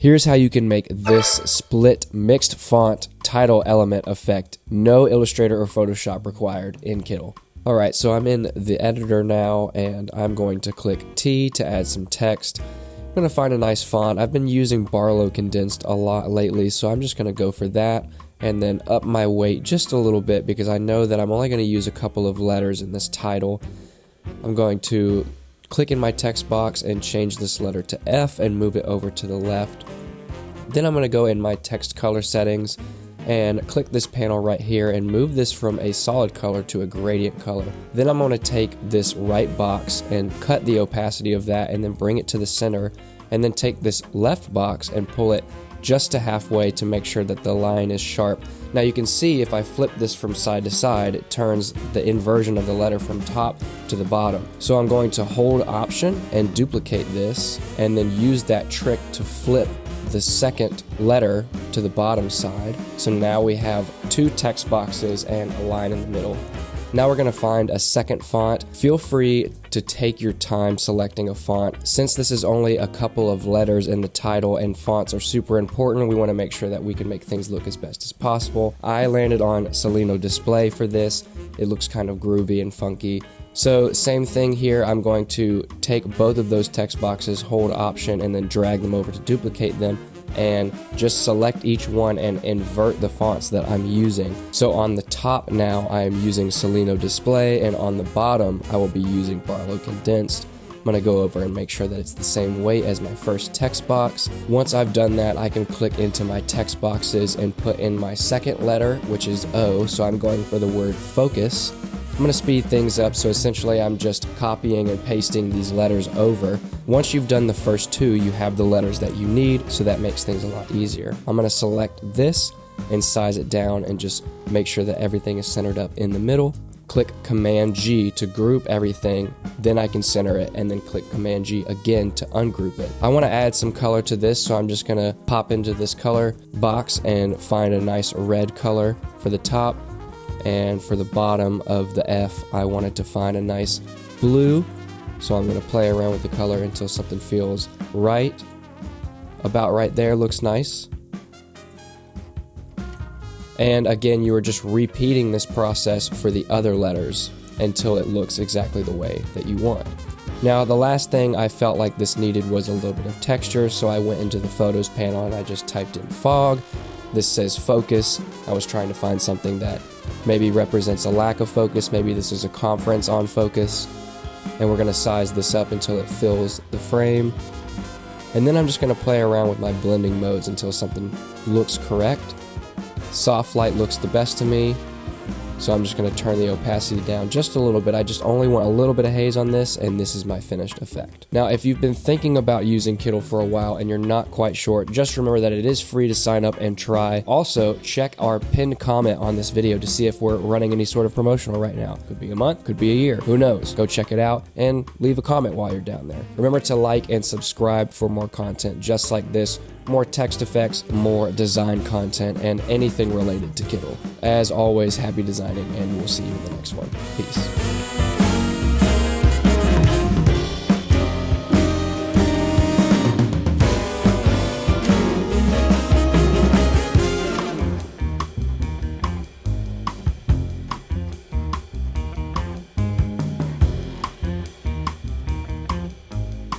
Here's how you can make this split mixed font title element effect. No Illustrator or Photoshop required in Kittl. Alright, so I'm in the editor now, and I'm going to click T to add some text. I'm going to find a nice font. I've been using Barlow Condensed a lot lately, so I'm just going to go for that, and then up my weight just a little bit because I know that I'm only going to use a couple of letters in this title. I'm going to click in my text box and change this letter to F and move it over to the left. Then I'm going to go in my text color settings and click this panel right here and move this from a solid color to a gradient color. Then I'm going to take this right box and cut the opacity of that and then bring it to the center, and then take this left box and pull it just to halfway to make sure that the line is sharp. Now you can see if I flip this from side to side, it turns the inversion of the letter from top to the bottom. So I'm going to hold Option and duplicate this, and then use that trick to flip the second letter to the bottom side. So now we have two text boxes and a line in the middle. Now we're going to find a second font. Feel free to take your time selecting a font. Since this is only a couple of letters in the title and fonts are super important, we want to make sure that we can make things look as best as possible. I landed on Selino Display for this. It looks kind of groovy and funky. So same thing here, I'm going to take both of those text boxes, hold Option, and then drag them over to duplicate them, and just select each one and invert the fonts that I'm using. So on the top now I am using Selino Display, and on the bottom I will be using Barlow Condensed. I'm going to go over and make sure that it's the same weight as my first text box. Once I've done that, I can click into my text boxes and put in my second letter, which is O, so I'm going for the word focus. I'm going to speed things up, so essentially I'm just copying and pasting these letters over. Once you've done the first two, you have the letters that you need, so that makes things a lot easier. I'm going to select this and size it down and just make sure that everything is centered up in the middle. Click Command G to group everything, then I can center it, and then click Command G again to ungroup it. I want to add some color to this, so I'm just going to pop into this color box and find a nice red color for the top. And for the bottom of the F, I wanted to find a nice blue, so I'm going to play around with the color until something feels right. About right there looks nice. And again, you are just repeating this process for the other letters until it looks exactly the way that you want. Now, the last thing I felt like this needed was a little bit of texture, so I went into the Photos panel and I just typed in fog. This says focus. I was trying to find something that maybe represents a lack of focus. Maybe this is a conference on focus. And we're going to size this up until it fills the frame. And then I'm just going to play around with my blending modes until something looks correct. Soft light looks the best to me, so I'm just going to turn the opacity down just a little bit. I just only want a little bit of haze on this, and this is my finished effect. Now, if you've been thinking about using Kittl for a while and you're not quite sure, just remember that it is free to sign up and try. Also, check our pinned comment on this video to see if we're running any sort of promotional right now. Could be a month, could be a year, who knows? Go check it out and leave a comment while you're down there. Remember to like and subscribe for more content just like this, more text effects, more design content, and anything related to Kittl. As always, happy designing, and we'll see you in the next one. Peace.